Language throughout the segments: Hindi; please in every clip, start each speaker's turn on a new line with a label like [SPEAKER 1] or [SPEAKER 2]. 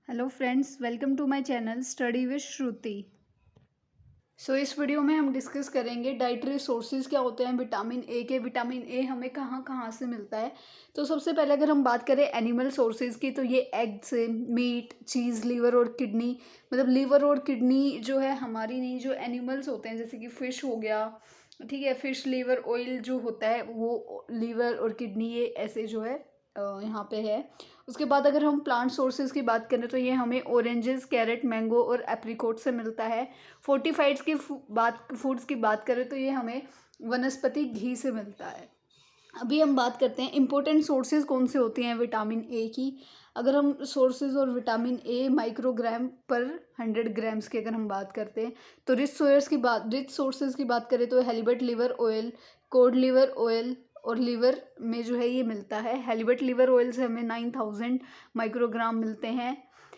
[SPEAKER 1] Hello friends, welcome to my channel study with Shruti. इस वीडियो में हम डिस्कस करेंगे डाइटरी सोर्सेज क्या होते हैं विटामिन ए के। विटामिन ए हमें कहाँ कहाँ से मिलता है। तो सबसे पहले अगर हम बात करें एनिमल सोर्सेज की, तो ये एग से, मीट, चीज़, लीवर और किडनी। मतलब लीवर और किडनी जो है हमारी नहीं, जो एनिमल्स होते हैं जैसे कि फ़िश हो गया, ठीक है, फ़िश लीवर ऑयल जो होता है वो लीवर और किडनी ये ऐसे जो है यहाँ पे है। उसके बाद अगर हम प्लांट सोर्सेज की बात करें तो ये हमें ऑरेंजेस, कैरेट, मैंगो और एप्रिकॉट से मिलता है। फोर्टिफाइड्स की फूड्स की बात करें तो ये हमें वनस्पति घी से मिलता है। अभी हम बात करते हैं इंपॉर्टेंट सोर्सेज कौन से होती हैं विटामिन ए की। अगर हम सोर्सेज और विटामिन ए माइक्रोग्राम पर 100 ग्राम्स की अगर हम बात करते हैं तो रिच सोर्सेज की बात करें तो halibut liver oil, cod liver oil और लीवर में जो है ये मिलता है। हेलिबट लिवर ऑयल से हमें 9000 माइक्रोग्राम मिलते हैं,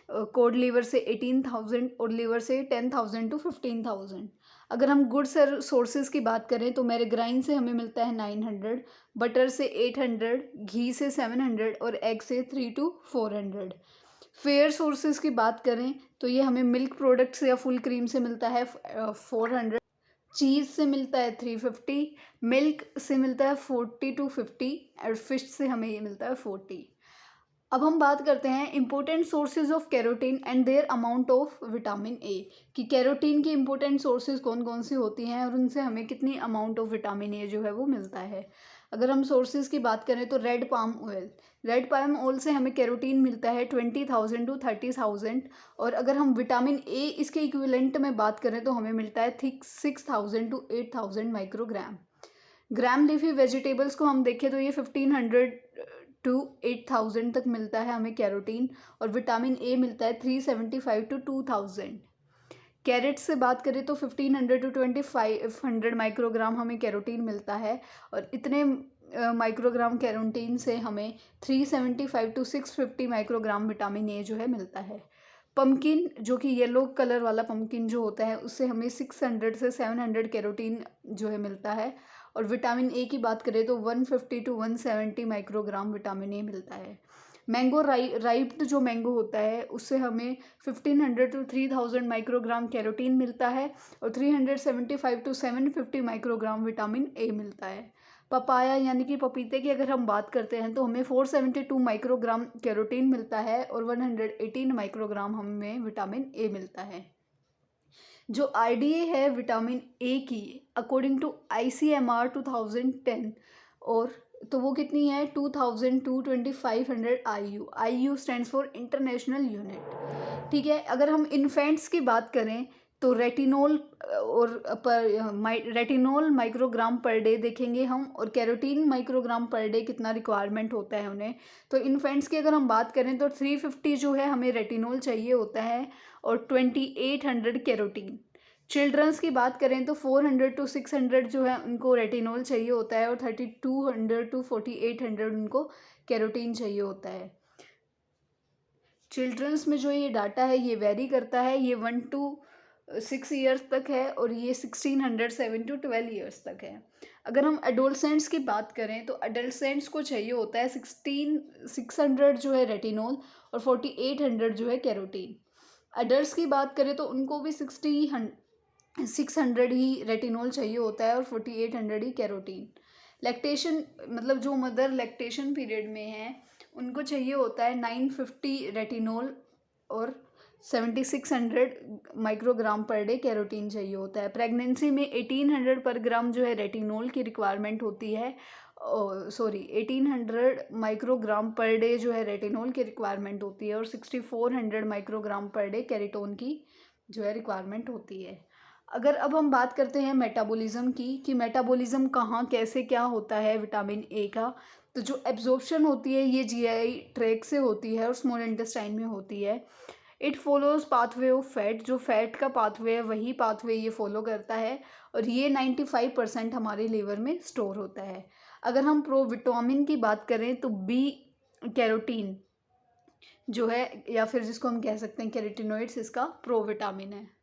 [SPEAKER 1] कोड लीवर से 18,000 और लीवर से 10,000 टू 15,000। अगर हम गुड सोर्सेज की बात करें तो मैरीग्राइन से हमें मिलता है 900, बटर से 800, घी से 700 और एग से 3 टू 400। फेयर सोर्सेज की बात करें तो ये हमें मिल्क प्रोडक्ट्स या फुल क्रीम से मिलता है 400, चीज़ से मिलता है 350, मिल्क से मिलता है 40 टू 50 और फिश से हमें ये मिलता है 40। अब हम बात करते हैं important sources of carotene and their amount of vitamin A, कि कैरोटीन की इंपॉर्टेंट सोर्सेज कौन कौन सी होती हैं और उनसे हमें कितनी अमाउंट ऑफ विटामिन ए जो है वो मिलता है। अगर हम सोर्सेज की बात करें तो रेड पाम ऑयल से हमें कैरोटीन मिलता है 20,000 टू 30,000। और अगर हम विटामिन ए इसके इक्विवेलेंट में बात करें तो हमें मिलता है थिक 6,000 to 8,000 microgram. Gram leafy vegetables को हम देखें तो ये 1500 टू 8000 तक मिलता है हमें कैरोटीन, और विटामिन ए मिलता है 375 टू 2000। कैरेट से बात करें तो 1500 टू 2500 माइक्रोग्राम हमें कैरोटीन मिलता है, और इतने माइक्रोग्राम कैरोटीन से हमें 375 टू 650 माइक्रोग्राम विटामिन ए जो है मिलता है। पम्पकिन, जो कि येलो कलर वाला पम्पकिन जो होता है, उससे हमें 600 से 700 कैरोटीन जो है मिलता है। और विटामिन ए की बात करें तो 150 टू 170 माइक्रोग्राम विटामिन ए मिलता है। मैंगो राइप्ड जो मैंगो होता है उससे हमें 1500 टू 3000 माइक्रोग्राम कैरोटीन मिलता है, और 375 टू 750 माइक्रोग्राम विटामिन ए मिलता है। पपाया यानी कि पपीते की अगर हम बात करते हैं तो हमें 472 माइक्रोग्राम कैरोटीन मिलता है और 118 माइक्रोग्राम हमें विटामिन ए मिलता है। जो आरडीए है विटामिन ए की अकॉर्डिंग टू ICMR 2010, और तो वो कितनी है 2000 to 2500 IU। IU stands for international unit, ठीक है। अगर हम इन्फेंट्स की बात करें तो retinol retinol microgram per day देखेंगे हम, और कैरोटीन माइक्रोग्राम पर डे कितना रिक्वायरमेंट होता है उन्हें। तो इन्फेंट्स की अगर हम बात करें तो 350 जो है हमें रेटिनोल चाहिए होता है, और 2800 कैरोटीन। चिल्ड्रंस की बात करें तो 400 टू 600 जो है उनको रेटिनोल चाहिए होता है, और 3200 टू 4800 उनको कैरोटीन चाहिए होता है। चिल्ड्रंस में जो ये डाटा है ये वेरी करता है, ये 1 टू 6 ईयर्स तक है, और ये 1600 7 टू 12 ईयर्स तक है। अगर हम एडोलसेंट्स की बात करें तो एडोलसेंट्स को चाहिए होता है 600 जो है रेटिनोल और 4800 जो है कैरोटीन। अडल्ट की बात करें तो उनको भी 600 ही रेटिनोल चाहिए होता है और 4800 ही कैरोटीन। लैक्टेशन मतलब जो मदर लैक्टेशन पीरियड में है उनको चाहिए होता है 950 रेटिनोल और 7600 माइक्रोग्राम पर डे कैरोटीन चाहिए होता है। प्रेगनेंसी में 1800 पर ग्राम जो है रेटिनोल की रिक्वायरमेंट होती है, 1800 माइक्रोग्राम पर डे जो है रेटिनोल की रिक्वायरमेंट होती है, और 6400 माइक्रोग्राम पर डे कैरोटीन की जो है रिक्वायरमेंट होती है। अगर अब हम बात करते हैं मेटाबॉलिज्म की, कि मेटाबॉलिज्म कहाँ कैसे क्या होता है विटामिन ए का, तो जो एब्जॉर्प्शन होती है ये GI ट्रैक से होती है और स्मॉल इंटेस्टाइन में होती है। It follows pathway of fat, जो फैट का पाथवे है वही पाथवे ये फॉलो करता है, और ये 95% हमारे लीवर में स्टोर होता है। अगर हम प्रोविटामिन की बात करें तो बी कैरोटीन जो है, या फिर जिसको हम कह सकते हैं कैरोटिनोइड्स, इसका प्रोविटामिन है।